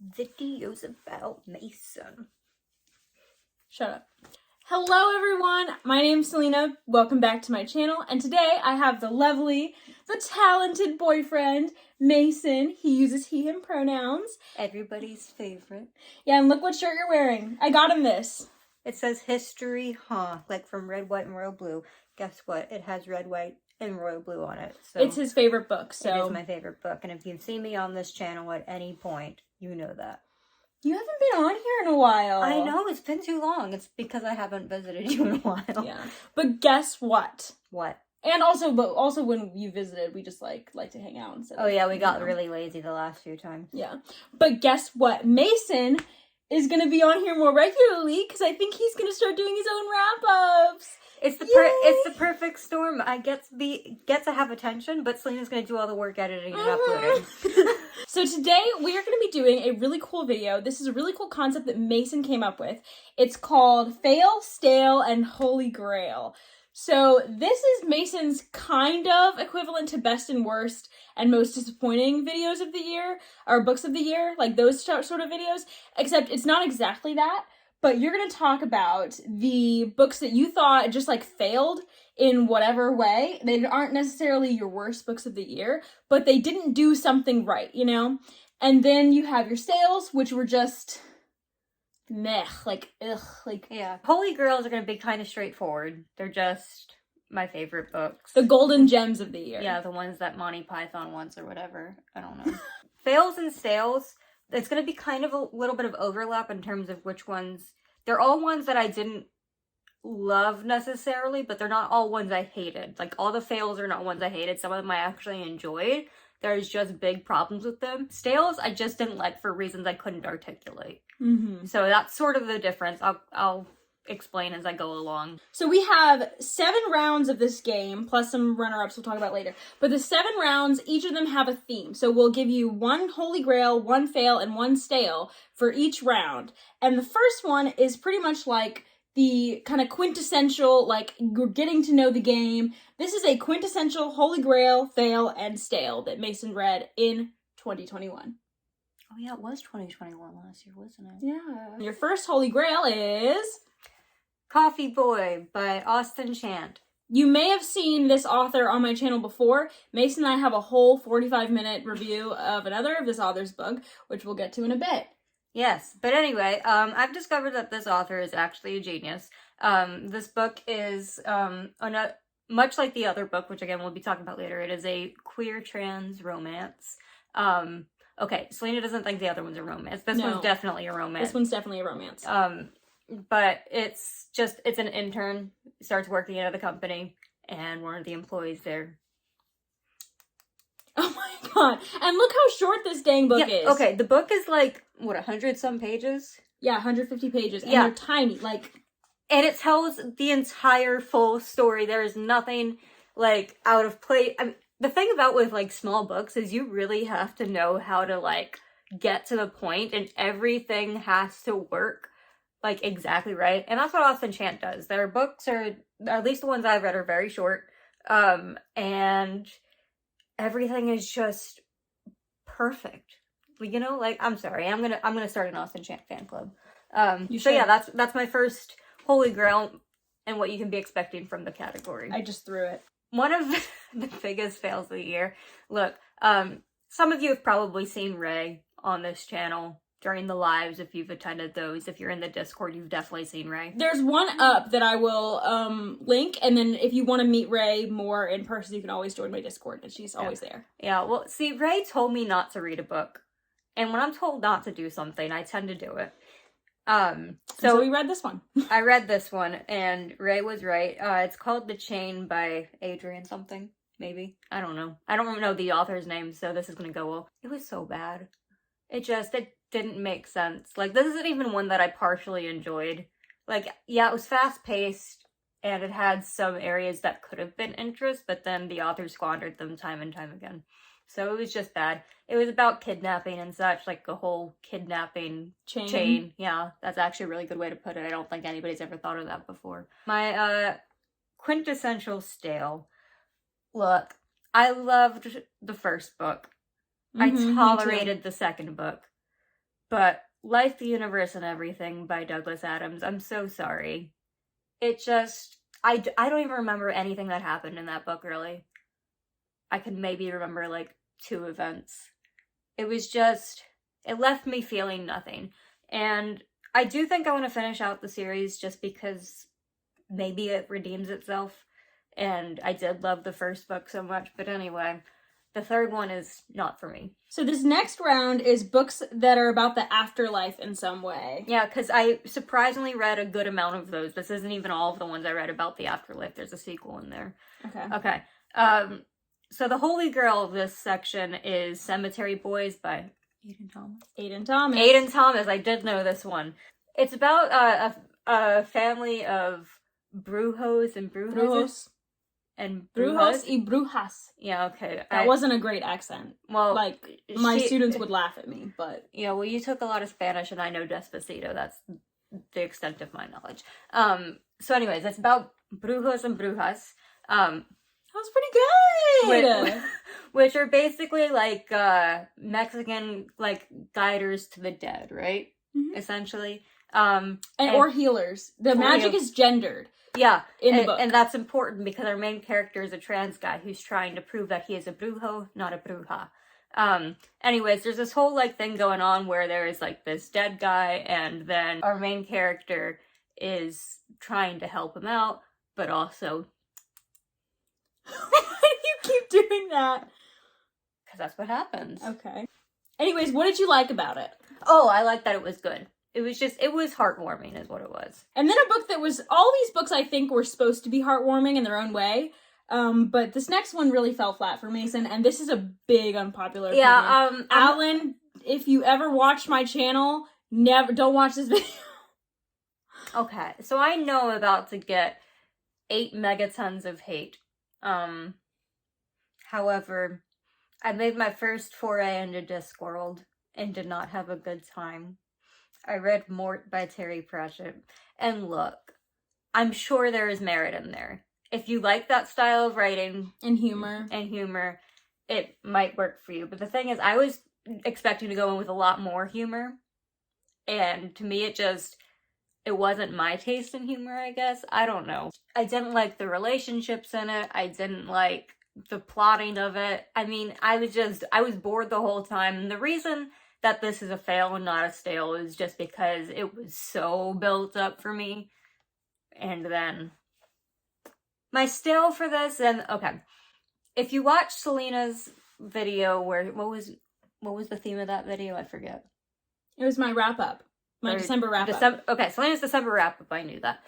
videos about Mason. Shut up. Hello everyone, my name's Selena, welcome back to my channel, and today I have the lovely, the talented boyfriend, Mason. He uses he, him pronouns. Everybody's favorite. Yeah, and look what shirt you're wearing. I got him this. It says history, like from red, white, and royal blue. Guess what? It has red, white, and royal blue on it. So it's his favorite book, so. It is my favorite book, and if you've seen me on this channel at any point, you know that. You haven't been on here in a while. I know, it's been too long. It's because I haven't visited you in a while. Yeah. But guess what? What? And also when you visited, we just like to hang out and stuff. Oh yeah, we got really lazy the last few times. Yeah. But guess what? Mason is going to be on here more regularly because I think he's going to start doing his own wrap-ups. It's the perfect storm. I get to have attention, but Selena's going to do all the work editing and uploading. So today we are going to be doing a really cool video. This is a really cool concept that Mason came up with. It's called Fail, Stale, and Holy Grail. So this is Mason's kind of equivalent to best and worst and most disappointing videos of the year, or books of the year, like those sort of videos, except it's not exactly that. But you're going to talk about the books that you thought just like failed in whatever way. They aren't necessarily your worst books of the year, but they didn't do something right, you know? And then you have your stales, which were just meh, like, ugh, like. Yeah. Holy Grails are going to be kind of straightforward. They're just my favorite books. The golden gems of the year. Yeah, the ones that Monty Python wants or whatever. I don't know. Fails and stales. It's going to be kind of a little bit of overlap in terms of which ones. They're all ones that I didn't love necessarily, but they're not all ones I hated. Like, all the fails are not ones I hated. Some of them I actually enjoyed. There's just big problems with them. Stales, I just didn't like for reasons I couldn't articulate. Mm-hmm. So that's sort of the difference. I'll explain as I go along. So we have 7 rounds of this game, plus some runner-ups we'll talk about later. But the 7 rounds, each of them have a theme. So we'll give you 1 Holy Grail, 1 fail, and 1 stale for each round. And the first one is pretty much like the kind of quintessential, like, you're getting to know the game. This is a quintessential Holy Grail, fail, and stale that Mason read in 2021. Oh yeah, it was 2021 last year, wasn't it? Yeah. Your first Holy Grail is Coffee Boy by Austen Chant. You may have seen this author on my channel before. Mason and I have a whole 45-minute review of another of this author's book, which we'll get to in a bit. Yes, but anyway, I've discovered that this author is actually a genius. This book is much like the other book, which again we'll be talking about later. It is a queer trans romance. Okay, Selena doesn't think the other one's a romance. This one's definitely a romance. This one's definitely a romance. But it's an intern, starts working at the company, and one of the employees there. Oh my god. And look how short this dang book is. Okay, the book is like, what, 100-some pages? Yeah, 150 pages. And they're tiny, like. And it tells the entire full story. There is nothing, like, out of place. I mean, the thing about with, like, small books is you really have to know how to, like, get to the point, and everything has to work, like, exactly right. And that's what Austen Chant does. Their books are, at least the ones I've read, are very short. And everything is just perfect. You know, like, I'm sorry, I'm gonna start an Austen Chant fan club. So yeah, that's my first Holy Grail and what you can be expecting from the category. I just threw it. One of the biggest fails of the year. Look, some of you have probably seen Ray on this channel during the lives, if you've attended those. If you're in the Discord, you've definitely seen Ray. There's one up that I will link, and then if you want to meet Ray more in person, you can always join my Discord, and she's always there. Yeah, well, see, Ray told me not to read a book. And when I'm told not to do something, I tend to do it. So we read this one. I read this one, and Ray was right. It's called The Chain by Adrian something, maybe. I don't know. I don't know the author's name, so this is gonna go well. It was so bad. It didn't make sense. Like, this isn't even one that I partially enjoyed. Like, yeah, it was fast-paced, and it had some areas that could have been interest, but then the author squandered them time and time again. So it was just bad. It was about kidnapping and such, like a whole kidnapping chain. Yeah, that's actually a really good way to put it. I don't think anybody's ever thought of that before. My quintessential stale. Look, I loved the first book. I tolerated the second book. But Life, the Universe, and Everything by Douglas Adams, I'm so sorry. It just, I don't even remember anything that happened in that book, really. I can maybe remember, like, 2 events. It was just, it left me feeling nothing. And I do think I want to finish out the series just because maybe it redeems itself. And I did love the first book so much. But anyway, the third one is not for me. So this next round is books that are about the afterlife in some way. Yeah, because I surprisingly read a good amount of those. This isn't even all of the ones I read about the afterlife. There's a sequel in there. Okay. So the Holy Grail of this section is Cemetery Boys by Aidan Thomas. Aidan Thomas. I did know this one. It's about a family of brujos and brujos. And brujos y brujas. Yeah, okay. That wasn't a great accent. Well, like, my students would laugh at me, but... Yeah, well, you took a lot of Spanish, and I know Despacito. That's the extent of my knowledge. So anyways, it's about brujos and brujas. That was pretty good! Which are basically, like, Mexican, like, guiders to the dead, right? Mm-hmm. Essentially. Or healers. The magic is gendered. Yeah, in the book. And that's important because our main character is a trans guy who's trying to prove that he is a brujo, not a bruja. Anyways, there's this whole, like, thing going on where there is, like, this dead guy, and then our main character is trying to help him out, but also... Why do you keep doing that? Because that's what happens. Okay. Anyways, what did you like about it? Oh, I liked that it was good. It was heartwarming is what it was. And then a book that was, all these books I think were supposed to be heartwarming in their own way. But this next one really fell flat for Mason, and this is a big unpopular opinion. Yeah, Alan, if you ever watch my channel, don't watch this video. Okay, so I know I'm about to get 8 megatons of hate. However, I made my first foray into Discworld and did not have a good time. I read Mort by Terry Pratchett, and look, I'm sure there is merit in there. If you like that style of writing and humor, it might work for you. But the thing is, I was expecting to go in with a lot more humor, and to me it wasn't my taste in humor, I guess. I don't know. I didn't like the relationships in it. I didn't like the plotting of it. I mean, I was bored the whole time. And the reason that this is a fail and not a stale is just because it was so built up for me. And then my stale for this, and okay. If you watch Selena's video what was the theme of that video? I forget. It was my wrap-up. December wrap-up. Okay, Selena's December wrap-up, I knew that.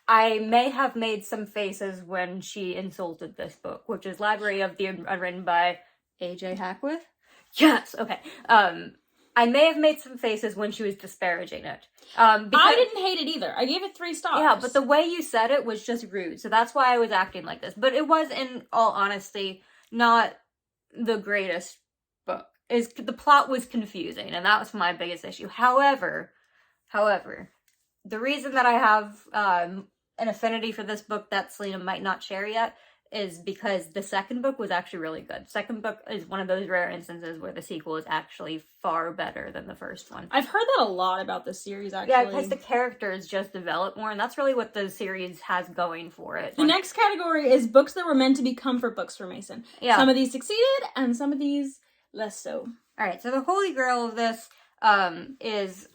I may have made some faces when she insulted this book, which is Library of the Unwritten by A.J. Hackworth. Yes, okay. I may have made some faces when she was disparaging it. I didn't hate it either. I gave it 3 stars. Yeah, but the way you said it was just rude, so that's why I was acting like this. But it was, in all honesty, not the greatest book. The plot was confusing, and that was my biggest issue. However, the reason that I have an affinity for this book that Selena might not share yet is because the second book was actually really good. Second book is one of those rare instances where the sequel is actually far better than the first one. I've heard that a lot about this series, actually. Yeah, because the characters just develop more, and that's really what the series has going for it. The next category is books that were meant to be comfort books for Mason. Yeah. Some of these succeeded, and some of these less so. Alright, so the Holy Grail of this is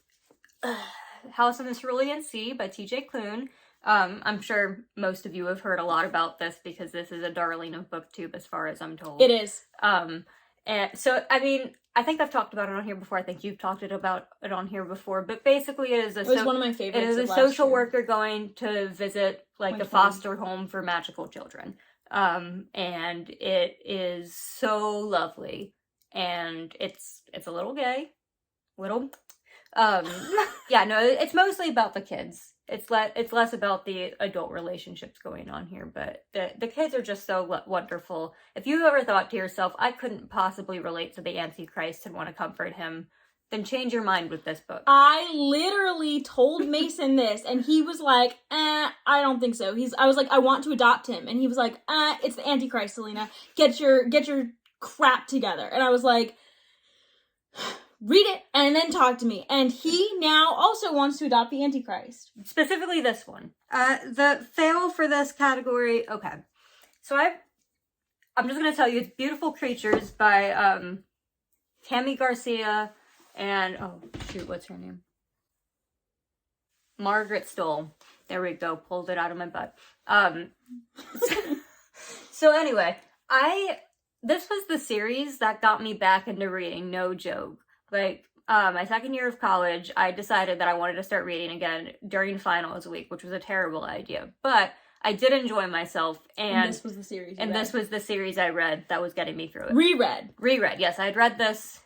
House of the Cerulean Sea by T.J. Klune. I'm sure most of you have heard a lot about this because this is a darling of BookTube as far as I'm told. It is. And so, I mean, I think I've talked about it on here before. I think you've talked about it on here before. But basically it was one of my favorites. It is a social worker going to visit, like, a foster home for magical children. And it is so lovely. And it's a little gay. Yeah, no, it's mostly about the kids. It's less about the adult relationships going on here, but the kids are just so wonderful. If you ever thought to yourself, I couldn't possibly relate to the Antichrist and want to comfort him, then change your mind with this book. I literally told Mason this, and he was like, I don't think so. I was like, I want to adopt him, and he was like, it's the Antichrist, Selena. Get your crap together. And I was like, read it and then talk to me. And he now also wants to adopt the Antichrist. Specifically this one. The fail for this category, okay. So I'm just gonna tell you, it's Beautiful Creatures by Tammy Garcia and, oh shoot, what's her name? Margaret Stoll. There we go, pulled it out of my butt. So anyway, this was the series that got me back into reading, no joke. Like, my second year of college, I decided that I wanted to start reading again during finals week, which was a terrible idea. But I did enjoy myself, and this was the series this was the series I read that was getting me through it. Reread, yes. I had read this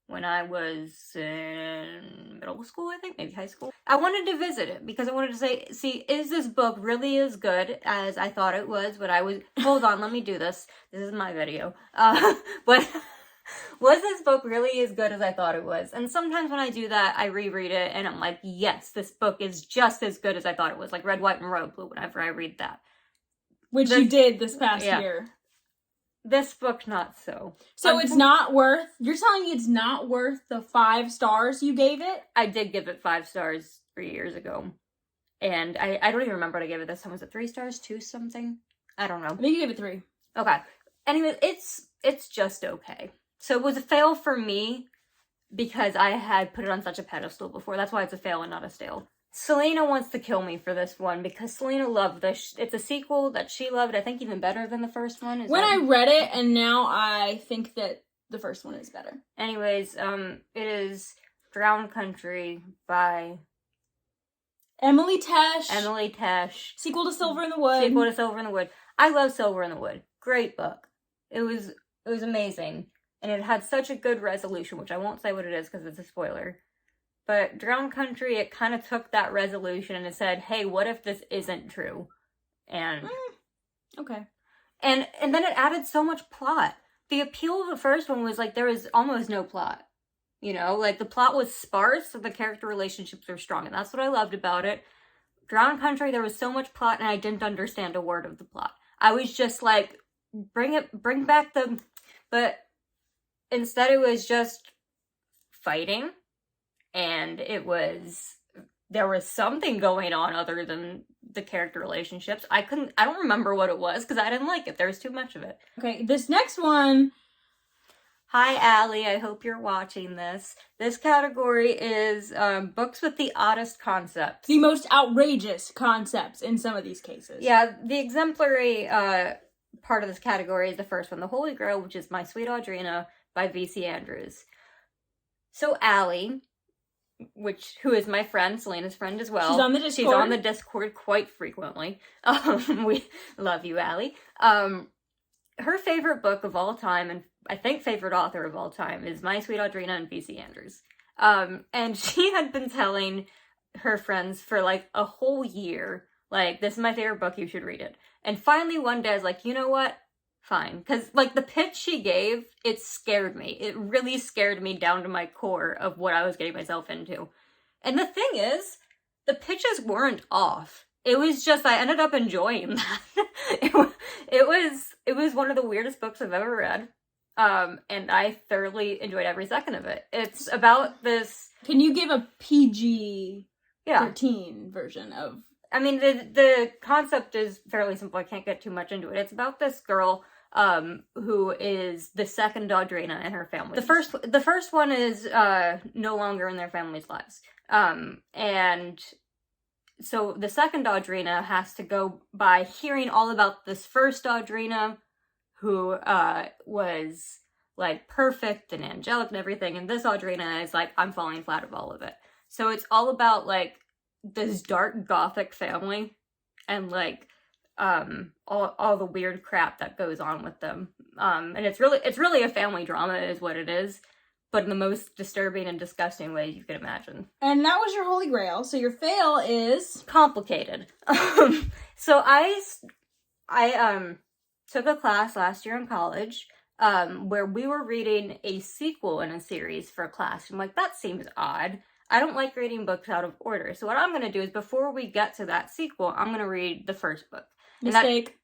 when I was in middle school, I think, maybe high school. I wanted to visit it because I wanted to see, is this book really as good as I thought it was when I was... Hold on, let me do this. This is my video. But was this book really as good as I thought it was? And sometimes when I do that, I reread it and I'm like, yes, this book is just as good as I thought it was. Like Red, White, and Royal Blue whenever I read that. Which you did this past year. This book, not so. So it's not worth... You're telling me it's not worth the 5 stars you gave it? I did give it 5 stars 3 years ago. And I don't even remember what I gave it this time. Was it 3 stars? 2 something? I don't know. I think you gave it 3. Okay. Anyway, it's just okay. So it was a fail for me because I had put it on such a pedestal before. That's why it's a fail and not a stale. Selena wants to kill me for this one because Selena loved this. It's a sequel that she loved, I think, even better than the first one. I read it, and now I think that the first one is better. Anyways, it is Drowned Country by... Emily Tesh. Sequel to Silver in the Wood. I love Silver in the Wood. Great book. It was amazing. And it had such a good resolution, which I won't say what it is because it's a spoiler. But Drowned Country, it kind of took that resolution and it said, hey, what if this isn't true? And... Okay. And then it added so much plot. The appeal of the first one was, like, there was almost no plot. You know? Like, the plot was sparse, so the character relationships were strong. And that's what I loved about it. Drowned Country, there was so much plot and I didn't understand a word of the plot. I was just like, bring back the... But instead it was just fighting. And there was something going on other than the character relationships. I don't remember what it was because I didn't like it. There was too much of it. Okay, this next one. Hi, Allie. I hope you're watching this. This category is books with the oddest concepts. The most outrageous concepts in some of these cases. Yeah, the exemplary part of this category is the first one, The Holy Grail, which is My Sweet Audrina by V.C. Andrews. So Allie... who is my friend, Selena's friend as well. She's on the Discord. She's on the Discord quite frequently. We love you, Allie. Her favorite book of all time, and I think favorite author of all time, is My Sweet Audrina and V.C. Andrews. And she had been telling her friends for like a whole year, like, this is my favorite book, you should read it. And finally one day I was like, you know what? Fine. Because, like, the pitch she gave, it scared me. It really scared me down to my core of what I was getting myself into. And the thing is, the pitches weren't off. It was just, I ended up enjoying that. It was one of the weirdest books I've ever read. And I thoroughly enjoyed every second of it. It's about this... Can you give a PG-13 version of... I mean, the concept is fairly simple. I can't get too much into it. It's about this girl who is the second Audrina in her family. The first one is no longer in their family's lives. And so the second Audrina has to go by hearing all about this first Audrina who was like perfect and angelic and everything. And this Audrina is like, I'm falling flat of all of it. So it's all about like this dark gothic family and like all the weird crap that goes on with them. And it's really a family drama is what it is, but in the most disturbing and disgusting way you can imagine. And that was your Holy Grail. So your fail is complicated. So I took a class last year in college where we were reading a sequel in a series for a class. I'm like, that seems odd. I don't like reading books out of order. So what I'm going to do is before we get to that sequel, I'm going to read the first book. Mistake.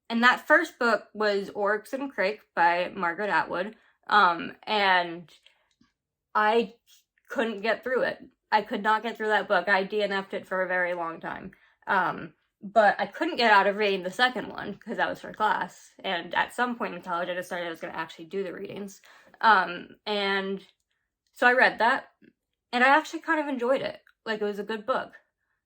And that first book was Oryx and Crake by Margaret Atwood. And I couldn't get through it. I could not get through that book. I DNF'd it for a very long time. But I couldn't get out of reading the second one because that was for class. And at some point in college, I decided I was going to actually do the readings. And so I read that, and I actually kind of enjoyed it. Like, it was a good book.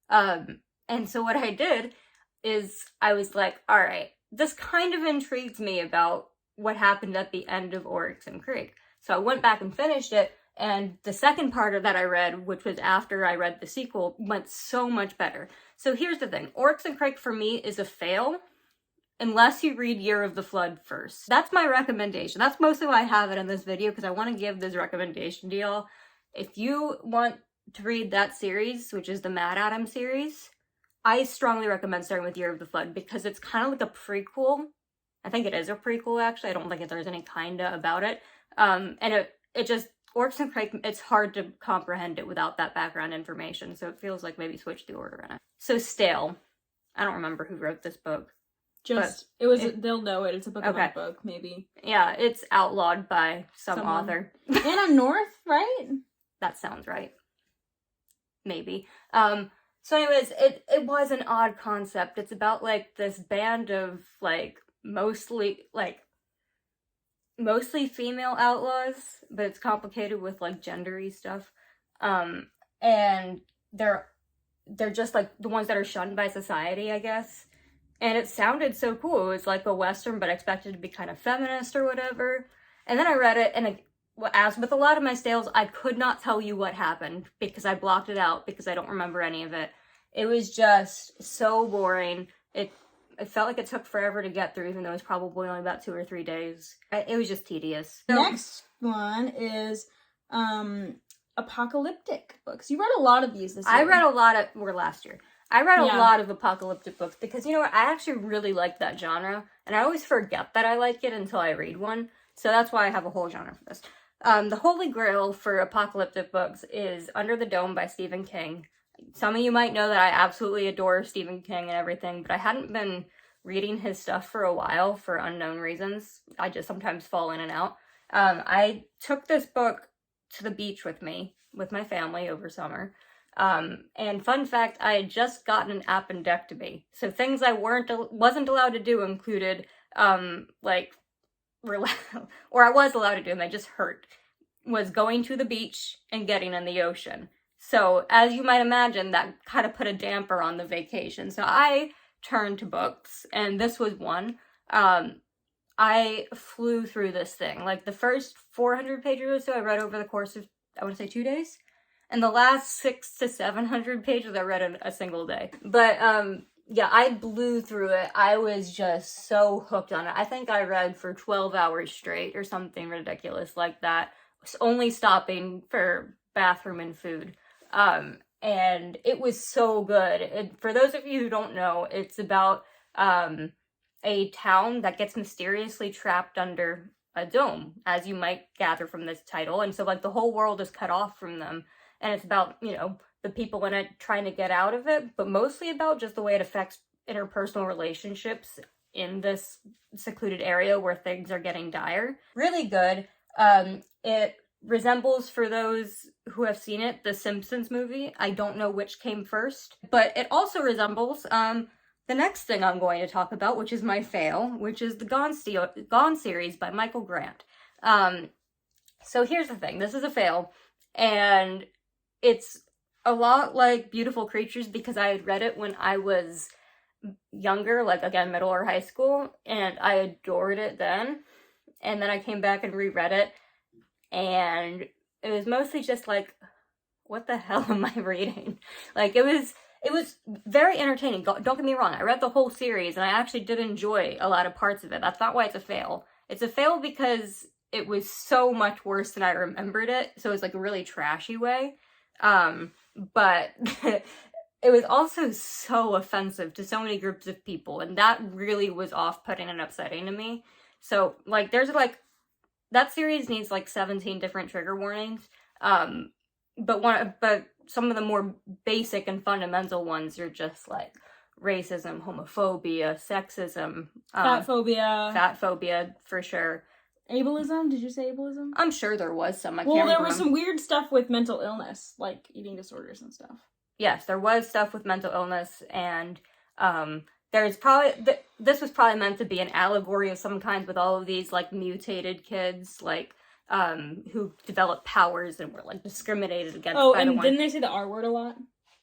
And so what I did is I was like, all right, this kind of intrigues me about what happened at the end of Oryx and Crake. So I went back and finished it, and the second part of that I read, which was after I read the sequel, went so much better. So here's the thing. Oryx and Crake for me is a fail unless you read Year of the Flood first. That's my recommendation. That's mostly why I have it in this video, because I want to give this recommendation to y'all. If you want to read that series, which is the Mad Adam series, I strongly recommend starting with Year of the Flood because it's kind of like a prequel. I think it is a prequel, actually. I don't think there's any kinda about it. And it just, Oryx and Crake, it's hard to comprehend it without that background information, so it feels like maybe switch the order in it. So Stale. I don't remember who wrote this book. They'll know it. It's a book Okay. about book, maybe. Yeah, it's outlawed by someone. Author. Anna North, right? That sounds right. Maybe. So anyways, it was an odd concept. It's about, like, this band of, like, mostly female outlaws, but it's complicated with, like, gendery stuff. And they're just, like, the ones that are shunned by society, I guess. And it sounded so cool. It was like a Western, but expected to be kind of feminist or whatever. And then I read it, and as with a lot of my stales, I could not tell you what happened because I blocked it out because I don't remember any of it. It was just so boring. It felt like it took forever to get through, even though it was probably only about 2 or 3 days. It was just tedious. So, next one is apocalyptic books. You read a lot of these this year. I read a lot of, or last year. I read a lot of apocalyptic books because, you know what, I actually really like that genre, and I always forget that I like it until I read one, so that's why I have a whole genre for this. The Holy Grail for apocalyptic books is Under the Dome by Stephen King. Some of you might know that I absolutely adore Stephen King and everything, but I hadn't been reading his stuff for a while for unknown reasons. I just sometimes fall in and out. I took this book to the beach with me, with my family over summer. And fun fact, I had just gotten an appendectomy. So things I wasn't allowed to do included, or I was allowed to do them, they just hurt, was going to the beach and getting in the ocean. So as you might imagine, that kind of put a damper on the vacation. So I turned to books, and this was one. I flew through this thing. Like, the first 400 pages or so I read over the course of, I want to say 2 days. And the last 600 to 700 pages I read in a single day. But, yeah, I blew through it. I was just so hooked on it. I think I read for 12 hours straight or something ridiculous like that. Only stopping for bathroom and food. And it was so good. For those of you who don't know, it's about, a town that gets mysteriously trapped under a dome, as you might gather from this title. And so, like, the whole world is cut off from them. And it's about, you know, the people in it trying to get out of it, but mostly about just the way it affects interpersonal relationships in this secluded area where things are getting dire. Really good. It resembles, for those who have seen it, the Simpsons movie. I don't know which came first, but it also resembles the next thing I'm going to talk about, which is my fail, which is the Goons Series by Michael Grant. So here's the thing. This is a fail, and it's a lot like Beautiful Creatures because I had read it when I was younger, like, again, middle or high school, and I adored it then. And then I came back and reread it, and it was mostly just like, what the hell am I reading? Like, it was very entertaining. Don't get me wrong. I read the whole series, and I actually did enjoy a lot of parts of it. That's not why it's a fail. It's a fail because it was so much worse than I remembered it, so it's like a really trashy way. But it was also so offensive to so many groups of people, and that really was off-putting and upsetting to me. So, like, that series needs, like, 17 different trigger warnings. But some of the more basic and fundamental ones are just, like, racism, homophobia, sexism. Fat phobia. Fat phobia, for sure. Ableism? Did you say ableism? I'm sure there was some. I well, can't there remember. was some weird stuff with mental illness, like eating disorders and stuff. Yes, there was stuff with mental illness, and there's probably this was probably meant to be an allegory of some kind with all of these like mutated kids, like who developed powers and were like discriminated against. Oh, by and the one. didn't they say the R word a lot?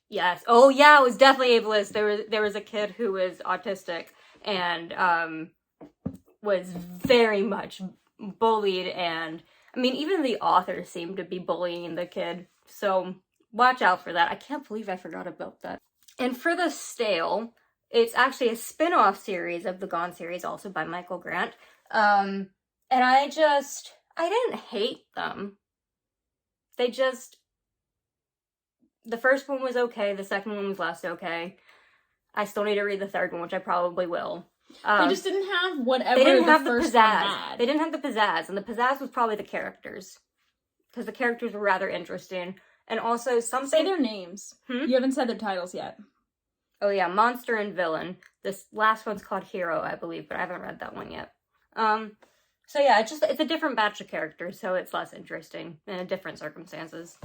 Yes. Oh, yeah. It was definitely ableist. There was a kid who was autistic and was very much bullied, and I mean even the author seemed to be bullying the kid. So watch out for that. I can't believe I forgot about that. And for the Stale, it's actually a spin-off series of the Gone series, also by Michael Grant. And I didn't hate them. The first one was okay, the second one was less okay. I still need to read the third one, which I probably will. They just didn't have whatever they didn't have the first pizzazz. one had. They didn't have the pizzazz, and the pizzazz was probably the characters. Because the characters were rather interesting. And also something... Say their names. You haven't said their titles yet. Oh yeah, Monster and Villain. This last one's called Hero, I believe, but I haven't read that one yet. So yeah, it's a different batch of characters, so it's less interesting in different circumstances.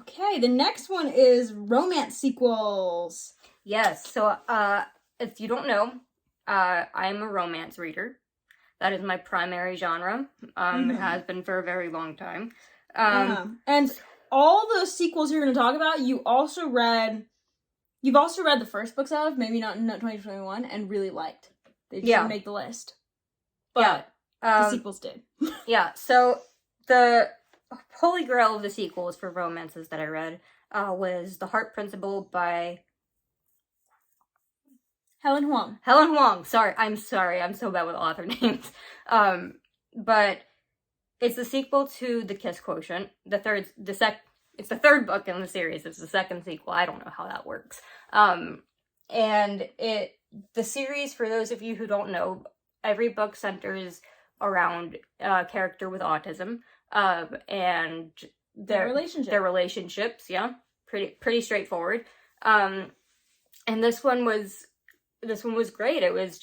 Okay, the next one is romance sequels. Yes, so if you don't know, I'm a romance reader. That is my primary genre. It has been for a very long time. And all those sequels you're going to talk about, you've also read the first books of, maybe not in 2021, and really liked. They just didn't make the list. But the sequels did. Yeah, so the Holy Grail of the sequels for romances that I read was The Heart Principle by Helen Huang. Helen Huang. I'm so bad with author names. But it's the sequel to The Kiss Quotient. It's the third book in the series. It's the second sequel. I don't know how that works. And the series, for those of you who don't know, every book centers around a character with autism. And their relationships, yeah, pretty straightforward. And this one was great. It was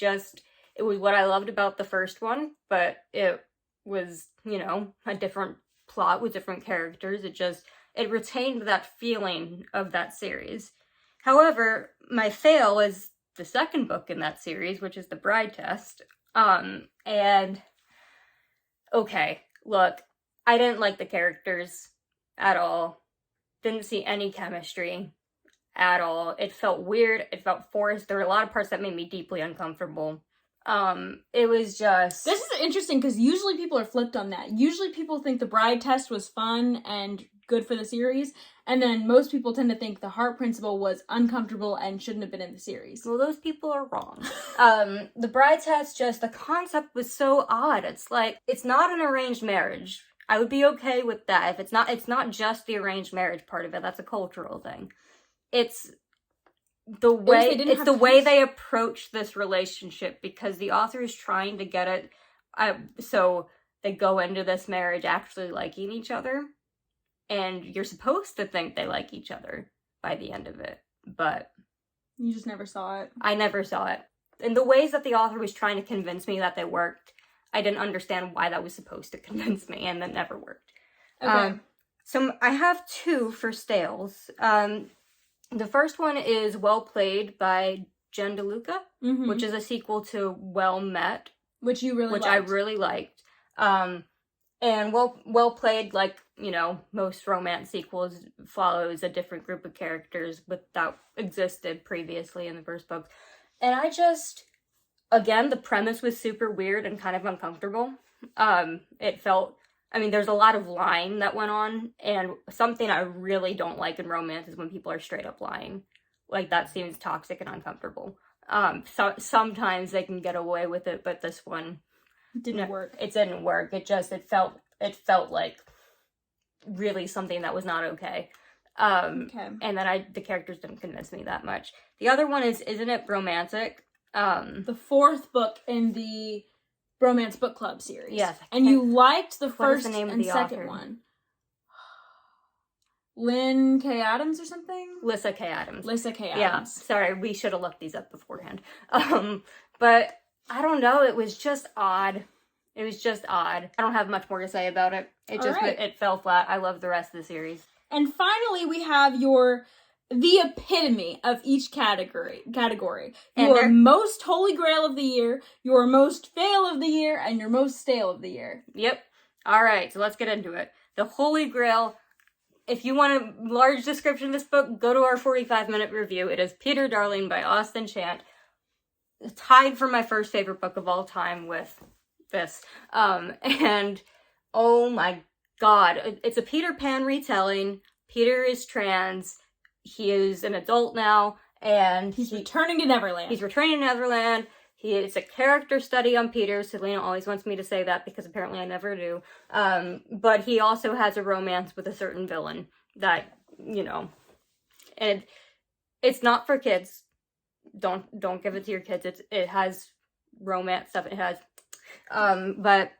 what I loved about the first one, but it was, a different plot with different characters. It retained that feeling of that series. However, my fail is the second book in that series, which is The Bride Test. And okay, look, I didn't like the characters at all. Didn't see any chemistry at all. It felt weird. It felt forced. There were a lot of parts that made me deeply uncomfortable. It was just... This is interesting because usually people are flipped on that. Usually people think The Bride Test was fun and good for the series, and then most people tend to think The Heart Principle was uncomfortable and shouldn't have been in the series. Well, those people are wrong. The Bride Test, the concept was so odd. It's like, it's not an arranged marriage. I would be okay with that. If it's not just the arranged marriage part of it. That's a cultural thing. It's the way they approach this relationship, because the author is trying to get it. So they go into this marriage actually liking each other, and you're supposed to think they like each other by the end of it, but you just never saw it. I never saw it. In the ways that the author was trying to convince me that they worked, I didn't understand why that was supposed to convince me, and that never worked. Okay. So I have two for Stales. The first one is Well Played by Jen DeLuca, which is a sequel to Well Met, which I really liked. And Well Played, like, most romance sequels, follows a different group of characters that existed previously in the first book. And again, the premise was super weird and kind of uncomfortable. It felt... there's a lot of lying that went on, and something I really don't like in romance is when people are straight up lying. Like, that seems toxic and uncomfortable. So sometimes they can get away with it, but this one didn't work. It didn't work. It felt like really something that was not okay. And then the characters didn't convince me that much. The other one is Isn't It Romantic? The fourth book in the Romance Book Club series. Yes. And you liked the first the name and of the second author? one. Lynn K. Adams or something? Lissa K. Adams. Yeah, sorry, we should have looked these up beforehand. But I don't know, it was just odd. It was just odd. I don't have much more to say about it. It fell flat. I love the rest of the series. And finally, we have the epitome of each category. Your most Holy Grail of the year, your most fail of the year, and your most stale of the year. Yep. All right, so let's get into it. The Holy Grail. If you want a large description of this book, go to our 45-minute review. It is Peter Darling by Austen Chant. Tied for my first favorite book of all time with this. And oh my god, it's a Peter Pan retelling. Peter is trans. He is an adult now, and he's returning to Neverland. It's a character study on Peter. Selena always wants me to say that because apparently I never do. But he also has a romance with a certain villain that, and it's not for kids. Don't give it to your kids. It has romance stuff. It has, but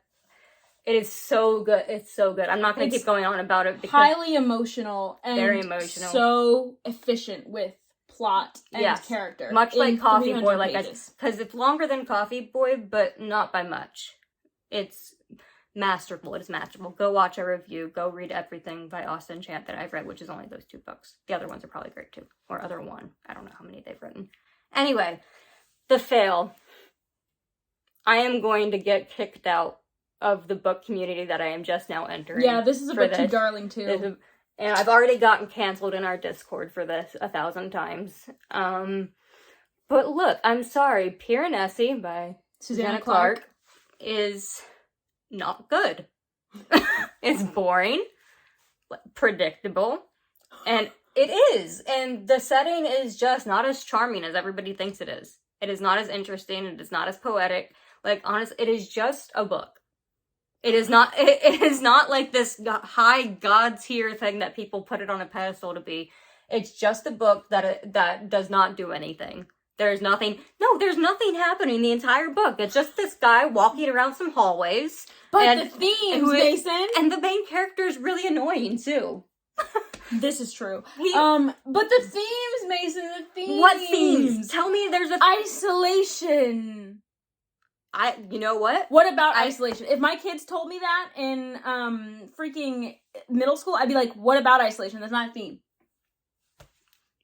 it is so good. It's so good. I'm not going to keep going on about it. Because highly emotional and very emotional. So efficient with plot and character. Much like Coffee Boy, because it's longer than Coffee Boy, but not by much. It's masterful. It is masterful. Go watch our review. Go read everything by Austen Chant that I've read, which is only those 2 books. The other ones are probably great too. Or other one. I don't know how many they've written. Anyway, the fail. I am going to get kicked out of the book community that I am just now entering. Yeah, this is a bit too darling too. And I've already gotten canceled in our Discord for this 1,000 times. But look, I'm sorry. Pier and Andessie by Susanna Clarke is not good. It's boring, predictable, and it is. And the setting is just not as charming as everybody thinks it is. It is not as interesting. It is not as poetic. Like, honestly, it is just a book. It is not like this high god tier thing that people put it on a pedestal to be. It's just a book that does not do anything. There's nothing happening the entire book. It's just this guy walking around some hallways. But the themes, Mason! And the main character is really annoying, too. This is true. But the themes, Mason, the themes! What themes? Tell me there's a... Isolation! You know what? What about isolation? If my kids told me that in freaking middle school, I'd be like, what about isolation? That's not a theme.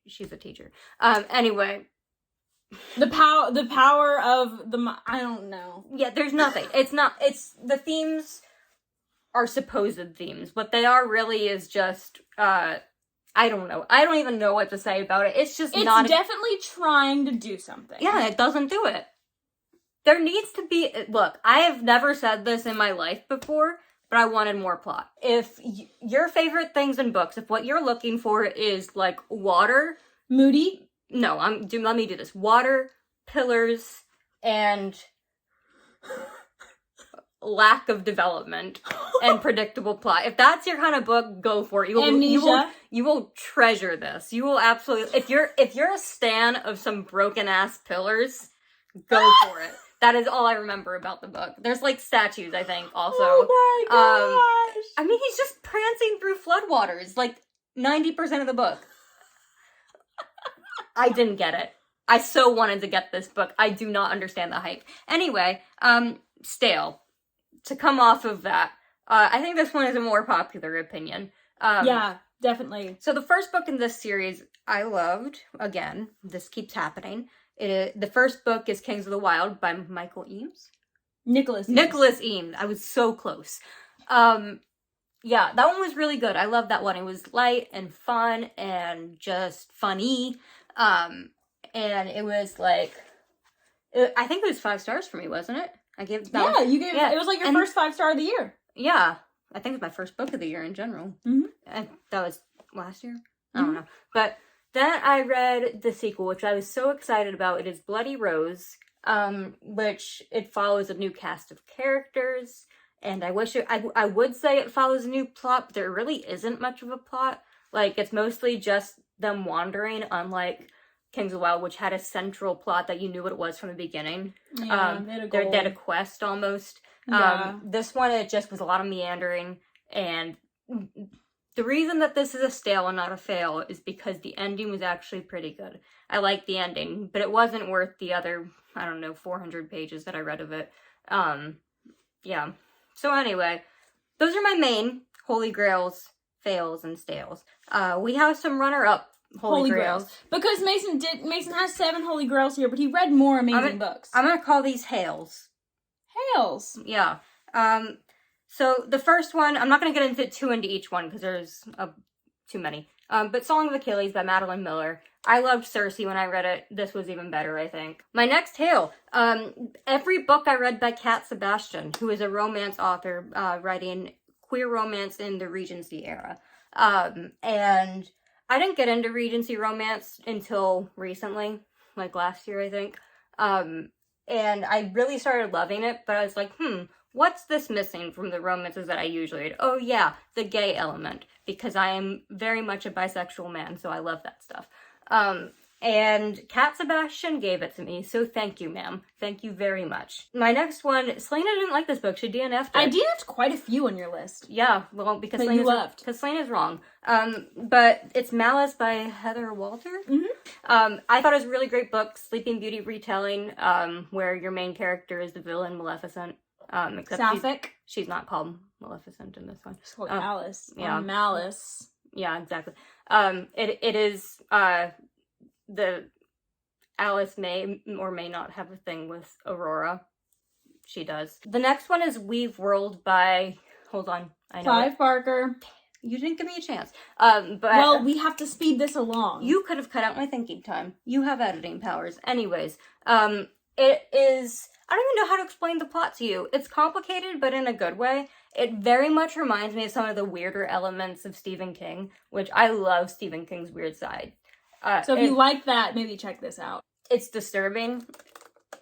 She's a teacher. Anyway. The power of I don't know. Yeah, there's nothing. The themes are supposed themes. What they are really is just, I don't know. I don't even know what to say about it. It's definitely trying to do something. Yeah, it doesn't do it. There needs to be... Look, I have never said this in my life before, but I wanted more plot. If your favorite things in books, if what you're looking for is, like, water... Moody? No, let me do this. Water, pillars, and lack of development and predictable plot. If that's your kind of book, go for it. You will treasure this. You will absolutely... If you're a stan of some broken-ass pillars, go for it. That is all I remember about the book. There's, like, statues, I think, also. Oh my gosh! I mean, he's just prancing through floodwaters, like, 90% of the book. I didn't get it. I so wanted to get this book. I do not understand the hype. Anyway, stale. To come off of that, I think this one is a more popular opinion. Yeah, definitely. So the first book in this series I loved. Again, this keeps happening. The first book is Kings of the Wild by Michael Eames. Nicholas Eames. I was so close. Yeah, that one was really good. I loved that one. It was light and fun and just funny. And it was like, I think it was 5 stars for me, wasn't it? I gave that. Yeah, you gave it was like your first 5-star of the year. Yeah, I think it's my first book of the year in general. Mm-hmm. And that was last year. I don't know, but then I read the sequel, which I was so excited about. It is Bloody Rose, which it follows a new cast of characters. And I wish I would say it follows a new plot, but there really isn't much of a plot. Like, it's mostly just them wandering, unlike Kings of the Wild, which had a central plot that you knew what it was from the beginning. Yeah, they had a quest almost. Yeah. This one, it just was a lot of meandering, and the reason that this is a stale and not a fail is because the ending was actually pretty good. I liked the ending, but it wasn't worth the other, 400 pages that I read of it. Yeah. So anyway, those are my main Holy Grails, fails, and stales. We have some runner-up Holy Grails. Because Mason has 7 Holy Grails here, but he read more amazing books. I'm gonna call these hails. Hails. Yeah. So the first one, I'm not gonna get too into each one because there's too many. But Song of Achilles by Madeline Miller. I loved Circe when I read it. This was even better, I think. My next hail. Every book I read by Cat Sebastian, who is a romance author writing queer romance in the Regency era. And I didn't get into Regency romance until recently, like last year, I think. And I really started loving it, but I was like, what's this missing from the romances that I usually read? Oh yeah, the gay element, because I am very much a bisexual man, so I love that stuff. And Cat Sebastian gave it to me, so thank you, ma'am. Thank you very much. My next one, Selena didn't like this book. She DNF'd it. I DNF'd quite a few on your list. Yeah, well, because Selena's wrong. But it's Malice by Heather Walter. I thought it was a really great book, Sleeping Beauty retelling, where your main character is the villain, Maleficent. Except Sapphic. She's not called Maleficent in this one. She's called Alice. Yeah. Malice. Yeah, exactly. It is, the Alice may or may not have a thing with Aurora. She does. The next one is Weave World by, hold on, I know Clive Barker. You didn't give me a chance. But well, we have to speed this along. You could have cut out my thinking time. You have editing powers. Anyways, it is, I don't even know how to explain the plot to you. It's complicated, but in a good way. It very much reminds me of some of the weirder elements of Stephen King, which I love Stephen King's weird side. So if you like that, maybe check this out. It's disturbing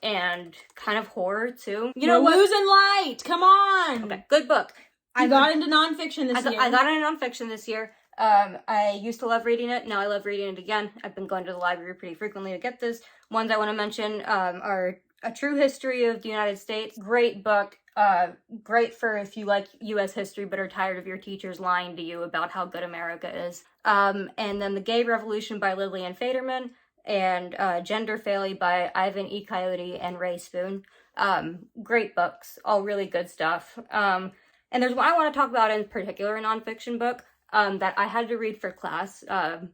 and kind of horror too. You know what? Losing light. Come on. Okay, good book. I got into nonfiction this year. I got into nonfiction this year. I used to love reading it. Now I love reading it again. I've been going to the library pretty frequently to get this. Ones I want to mention are A True History of the United States. Great book. Great for if you like U.S. history but are tired of your teachers lying to you about how good America is. And then The Gay Revolution by Lillian Faderman, and Gender Failure by Ivan E. Coyote and Ray Spoon. Great books, all really good stuff. And there's one I want to talk about in particular, a nonfiction book that I had to read for class.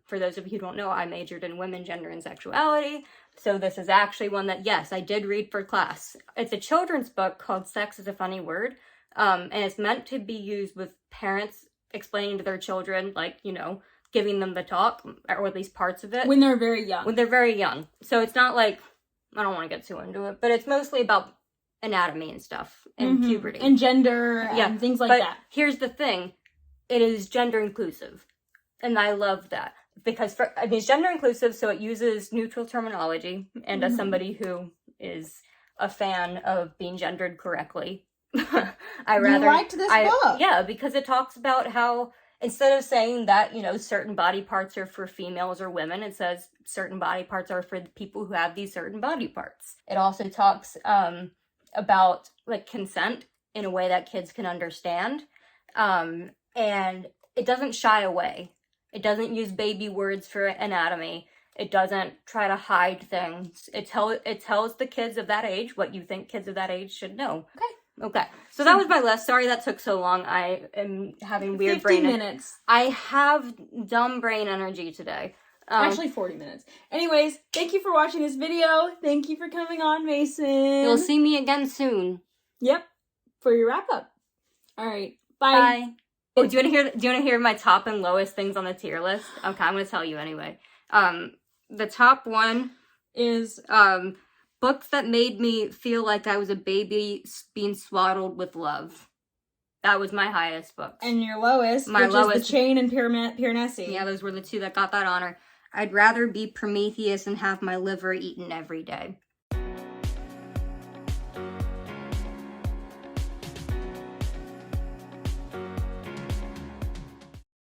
For those of you who don't know, I majored in women, gender, and sexuality. So this is actually one that, yes, I did read for class. It's a children's book called Sex is a Funny Word. And it's meant to be used with parents explaining to their children, like, you know, giving them the talk, or at least parts of it. When they're very young. When they're very young. So it's not like, I don't want to get too into it, but it's mostly about anatomy and stuff, and puberty. And gender, and things like that. Here's the thing. It is gender inclusive. And I love that. Because it's gender inclusive, so it uses neutral terminology. And as somebody who is a fan of being gendered correctly, you liked this book. Yeah, because it talks about how, instead of saying that, you know, certain body parts are for females or women, it says certain body parts are for the people who have these certain body parts. It also talks about, like, consent in a way that kids can understand. And it doesn't shy away. It doesn't use baby words for anatomy. It doesn't try to hide things. It tells the kids of that age what you think kids of that age should know. Okay. So that was my list. Sorry that took so long. I am having weird 15 minutes. I have dumb brain energy today. Actually 40 minutes. Anyways, thank you for watching this video. Thank you for coming on, Mason. You'll see me again soon. Yep. For your wrap up. All right. Bye. Oh, do you want to hear my top and lowest things on the tier list? Okay, I'm going to tell you anyway. The top one is books that made me feel like I was a baby being swaddled with love. That was my highest book. And your lowest, which is The Chain and Pier andessie. Yeah, those were the two that got that honor. I'd rather be Prometheus and have my liver eaten every day.